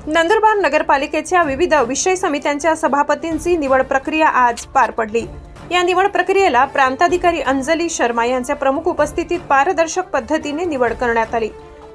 नंदुरबार नगरपालिकेच्या विविध विषय समित्यांच्या सभापतींची निवड प्रक्रिया आज पार पडली। या निवड प्रक्रियेला प्रांताधिकारी अंजली शर्मा यांच्या प्रमुख उपस्थितीत पारदर्शक पद्धतीने निवड करण्यात आली।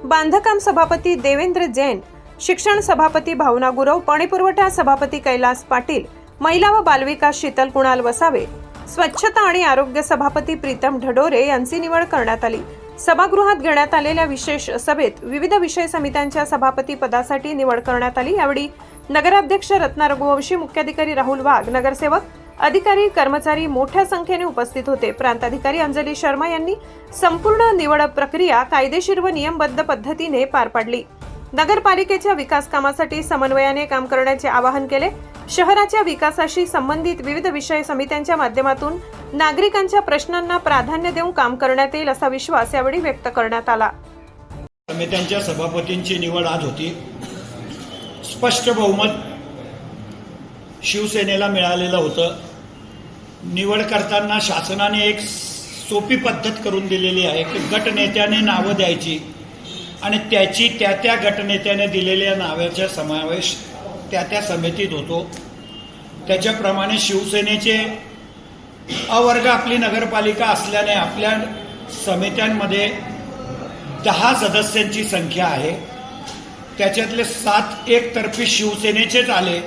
बांधकाम सभापती देवेंद्र जैन, शिक्षण सभापती भावना गुरव, पाणीपुरवठा सभापती कैलास पाटील, महिला व बालविकास शीतल कुणाल वसावे, स्वच्छता आणि आरोग्य सभापती प्रीतम ढडोरे यांची निवड करण्यात आली। सभागृहात घेण्यात आलेल्या विशेष सभेत विविध विषय समित्यांच्या सभापती पदासाठी निवड करण्यात आली। यावेळी नगराध्यक्ष रत्ना रघुवंशी, मुख्याधिकारी राहुल वाघ, नगरसेवक, अधिकारी, कर्मचारी मोठ्या संख्येने उपस्थित होते। प्रांताधिकारी अंजली शर्मा यांनी संपूर्ण निवड प्रक्रिया कायदेशीर व नियमबद्ध पद्धतीने पार पाडली। नगरपालिकेच्या विकास कामासाठी समन्वयाने काम करण्याचे आवाहन केले। शहराच्या विकासाशी संबंधित विविध विषय समित्यांच्या माध्यमातून नागरिकांच्या प्रश्नांना प्राधान्य देऊन काम करण्यात येईल असा विश्वास यावेळी व्यक्त करण्यात आला। समित्यांच्या सभापतींची निवड आज होती। स्पष्ट बहुमत शिवसेनेला मिळालेलं होतं। निवड करताना शासनाने एक सोपी पद्धत करून दिलेली आहे की गटनेत्याने नावं द्यायची आणि त्याची त्या गटनेत्याने दिलेल्या नावाचा समावेश त्या समितीत होतो। त्याच्याप्रमाणे शिवसेनेचे अवर्ग आपली नगरपालिका असल्याने आपल्या समित्यांमध्ये 10 सदस्यांची संख्या आहे। त्याच्यातले 7 एकतर्फी शिवसेनेचेच आले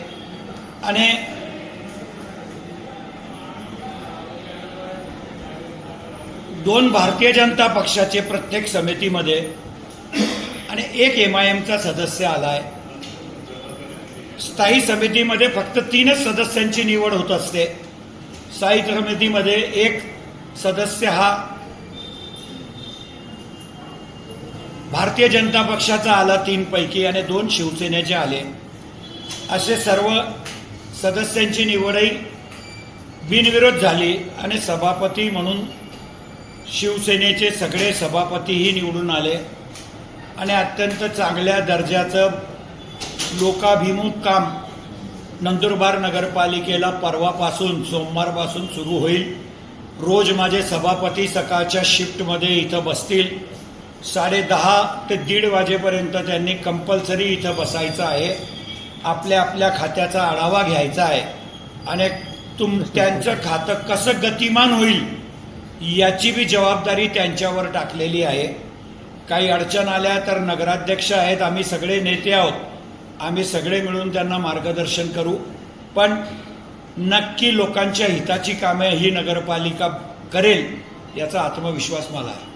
आणि 2 भारतीय जनता पक्षाचे प्रत्येक समितीमध्ये आणि 1 MIMचा सदस्य आलाय। स्थायी समितीमध्ये फक्त 3च सदस्यांची निवड होत असते। स्थायी समितीमध्ये 1 सदस्य हा भारतीय जनता पक्षाचा आला 3 पैकी आणि 2 शिवसेनेचे आले। असे सर्व सदस्यांची निवडही बिनविरोध झाली आणि सभापती म्हणून शिवसेनेचे सगळे सभापतीही निवडून आले आणि अत्यंत चांगल्या दर्जाचं लोकाभिमुख काम नंदुरबार नगरपालिकेला परवापासून सोमवारपासून सुरू होईल। रोज माझे सभापती सकाळच्या शिफ्टमध्ये इथं बसतील। 10:30 ते 1:30 वाजेपर्यंत त्यांनी कंपल्सरी इथं बसायचं आहे। आपल्या आपल्या खात्याचा आढावा घ्यायचा आहे आणि त्यांचं खातं कसं गतिमान होईल याची बी जबाबदारी त्यांच्यावर टाकलेली आहे। काही अडचण आल्या तर नगराध्यक्ष आहेत, आम्ही सगळे नेते आहोत, आम्ही सगळे मिळून त्यांना मार्गदर्शन करू। पण नक्की लोकांच्या हिताची कामे ही नगरपालिका करेल याचा आत्मविश्वास मला आहे।